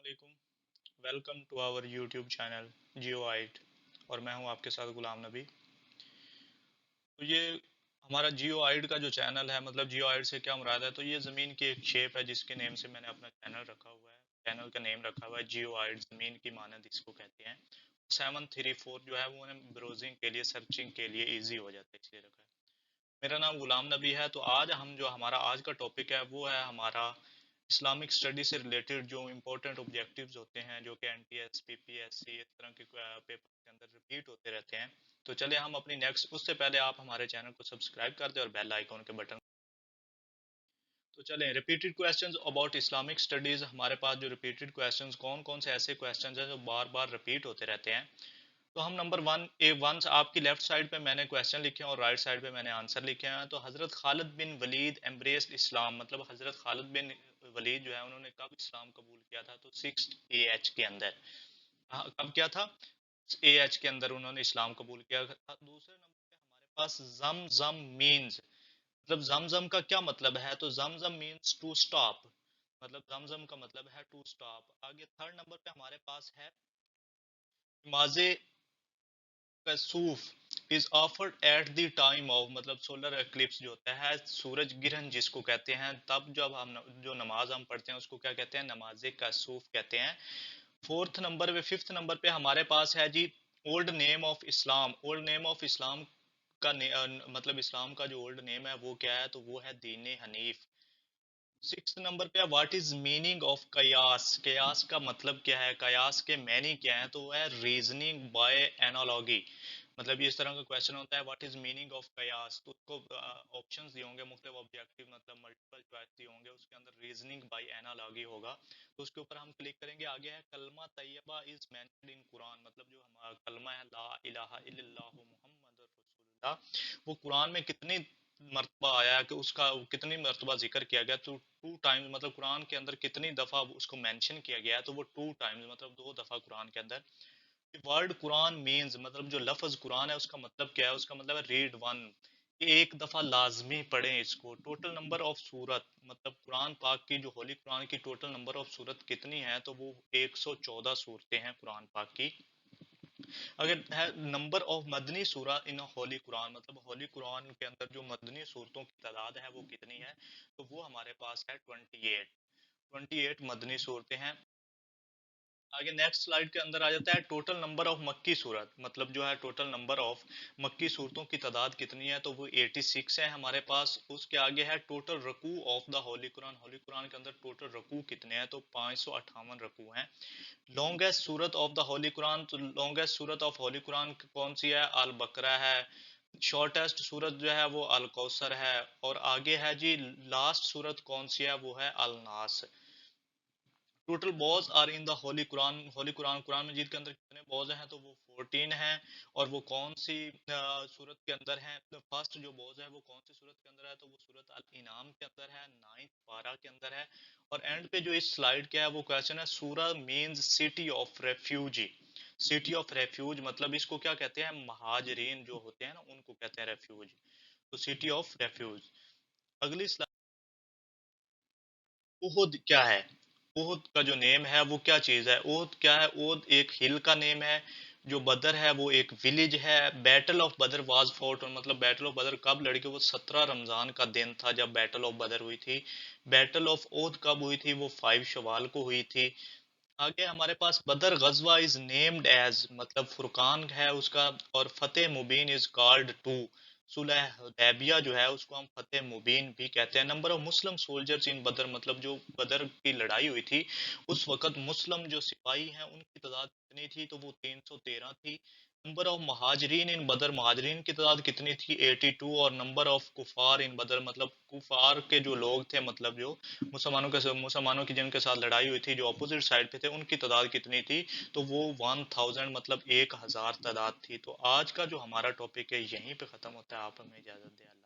वालेकुम। Welcome to our YouTube channel जियोआइट और मैं हूं आपके साथ गुलाम नबी। तो ये हमारा जियोआइट का जो चैनल है, मतलब जियोआइट से क्या मुराद है, तो ये ज़मीन की एक शेप है जिसके नेम से मैंने अपना चैनल रखा हुआ है। चैनल का नेम रखा हुआ है जियोआइट, ज़मीन की मानद इसको कहते हैं। 734 जो है वो ब्राउजिंग के लिए, सर्चिंग के लिए ईजी हो जाता है, इसलिए रखा है। मेरा नाम गुलाम नबी है। तो आज हम जो हमारा आज का टॉपिक है वो है हमारा इस्लामिक स्टडी से रिलेटेड जो इम्पोर्टेंट ऑब्जेक्टिव्स होते हैं, जो कि एनटीएस, पीपीएससी इस तरह के पेपर के अंदर रिपीट होते रहते हैं। तो चलिए हम अपनी नेक्स्ट, उससे पहले आप हमारे चैनल को सब्सक्राइब कर दें और बेल आइकॉन के बटन। तो चलें, repeated questions about Islamic studies. हमारे पास जो रिपीटेड क्वेश्चंस कौन कौन से ऐसे क्वेश्चंस हैं जो बार बार रिपीट होते रहते हैं। तो हम नंबर वन आपकी लेफ्ट साइड पे मैंने क्वेश्चन लिखे हैं और राइट साइड पे मैंने आंसर लिखे हैं। तो हजरत खालिद बिन वलीद एम्ब्रेस्ड इस्लाम, मतलब हजरत खालिद बिन वलीद जो है उन्होंने कब इस्लाम कबूल किया था? तो 6 AH के अंदर। हाँ, कब किया था? AH के अंदर उन्होंने इस्लाम कबूल किया था। दूसरे नंबर पे हमारे पास जम जम मीन्स, मतलब जमजम का क्या मतलब है? तो जमजम मीन्स टू स्टॉप, मतलब जमजम का मतलब है टू स्टॉप। आगे थर्ड नंबर पे हमारे पास है नमाजे कसूफ is offered at the time of, मतलब सोलर एक्लिप्स जो होता है, सूरज ग्रहण जिसको कहते हैं, तब जब हम जो नमाज हम पढ़ते हैं उसको क्या कहते हैं? नमाज कसूफ कहते हैं। फोर्थ नंबर पे, फिफ्थ नंबर पे हमारे पास है जी old name of Islam. Old name of Islam का मतलब इस्लाम का जो ओल्ड नेम है वो क्या है? तो वो है दीन हनीफ। सिक्स नंबर पे व्हाट इज मीनिंग ऑफ कयास। कयास का मतलब क्या है? कयास के मैनी क्या है? तो वो है रीजनिंग बाय एनालॉगी। मतलब ये इस तरह का क्वेश्चन होता है, व्हाट इज मीनिंग ऑफ कयास। तो उसको ऑप्शंस दिए होंगे, मुख्तलिफ ऑब्जेक्टिव, मतलब मल्टीपल चॉइस दिए होंगे, उसके अंदर रीजनिंग बाय एनालॉगी होगा। तो उसके ऊपर हम क्लिक करेंगे। आगे है kalma tayyaba is mentioned in Quran, मतलब जो हमारा कलमा है ला इलाहा इल्लल्लाहु मुहम्मदुर रसूलुल्लाह, वो कुरान में कितनी मरतबा आया है, कि उसका कितनी मरतबा जिक्र किया गया? तो 2 टाइम्स, मतलब कुरान के अंदर कितनी दफा उसको मेंशन किया गया है? तो वो 2 टाइम्स, मतलब 2 दफा कुरान के अंदर। वर्ड कुरान मीन्स, मतलब जो लफ्ज कुरान है उसका मतलब क्या है? उसका मतलब है रीड वन, एक दफा लाजमी पढ़ें इसको। टोटल नंबर ऑफ सूरत, मतलब कुरान पाक की, जो होली कुरान की टोटल नंबर ऑफ सूरत कितनी है? तो वो 114 सूरतें हैं कुरान पाक की। अगर है नंबर ऑफ मदनी सूरा इन होली कुरान, मतलब होली कुरान के अंदर जो मदनी सूरतों की तादाद है वो कितनी है? तो वो हमारे पास है 28 मदनी सूरतें हैं। आगे नेक्स्ट स्लाइड के अंदर आ जाता है टोटल नंबर ऑफ मक्की सूरत, मतलब जो है टोटल नंबर ऑफ मक्की सूरतों की तादाद कितनी है? तो वो 86 है हमारे पास। उसके आगे है टोटल रकू of the holy Quran. Holy Quran के अंदर टोटल रकू कितने हैं? तो 558 रकू हैं। लॉन्गेस्ट सूरत ऑफ द होली कुरान, तो लॉन्गेस्ट सूरत ऑफ होली कुरान कौन सी है? अल बकरा है। शॉर्टेस्ट सूरत जो है वो अल कौसर है। और आगे है जी लास्ट सूरत कौन सी है? वो है अल नास। टोटल बॉज are in the holy Quran. Holy Quran, कुरान मजीद के अंदर कितने बॉज हैं? तो वो 14 हैं। और वो कौन सी सूरत के अंदर हैं? तो फर्स्ट जो बॉज है वो कौन सी सूरत के अंदर है? तो वो सूरत अल इनाम के अंदर है, 9th पारा के अंदर है। और एंड पे जो इस स्लाइड के है वो क्वेश्चन है, सूरा means city of refugee. City of refuge, मतलब इसको क्या कहते हैं? महाजरीन जो होते हैं ना, उनको कहते हैं रेफ्यूज। तो सिटी ऑफ रेफ्यूज। अगली स्लाइड, उहुद क्या है? ओहद का जो नेम है वो क्या चीज है? ओहद क्या है? ओहद एक हिल का नेम है। जो बदर है वो एक विलेज है। बैटल ऑफ बदर वाज फॉट, मतलब बैटल ऑफ बदर कब लड़ी? वो 17 रमजान का दिन था जब बैटल ऑफ बदर हुई थी। बैटल ऑफ ओहद कब हुई थी? वो 5 शवाल को हुई थी। आगे हमारे पास बदर गजवा इज नेम्ड एज, मतलब फुरकान है उसका। और फतेह मुबीन इज कॉल्ड टू, सुलह हुदैबिया जो है उसको हम फतेह मुबीन भी कहते हैं। Number of Muslim soldiers in बदर, मतलब जो बदर की लड़ाई हुई थी उस वक्त मुस्लिम जो सिपाही हैं उनकी तादाद कितनी थी? तो वो 313 थी। नंबर ऑफ महाजरीन इन बदर, महाजरीन की तादाद कितनी थी? 82। और नंबर ऑफ कुफार इन बदर, मतलब कुफार के जो लोग थे, मतलब जो मुसलमानों की जिनके साथ लड़ाई हुई थी, जो अपोजिट साइड पे थे, उनकी तादाद कितनी थी? तो वो 1000, मतलब 1000 तादाद थी। तो आज का जो हमारा टॉपिक है यहीं पे खत्म होता है। आप हमें इजाजत दें।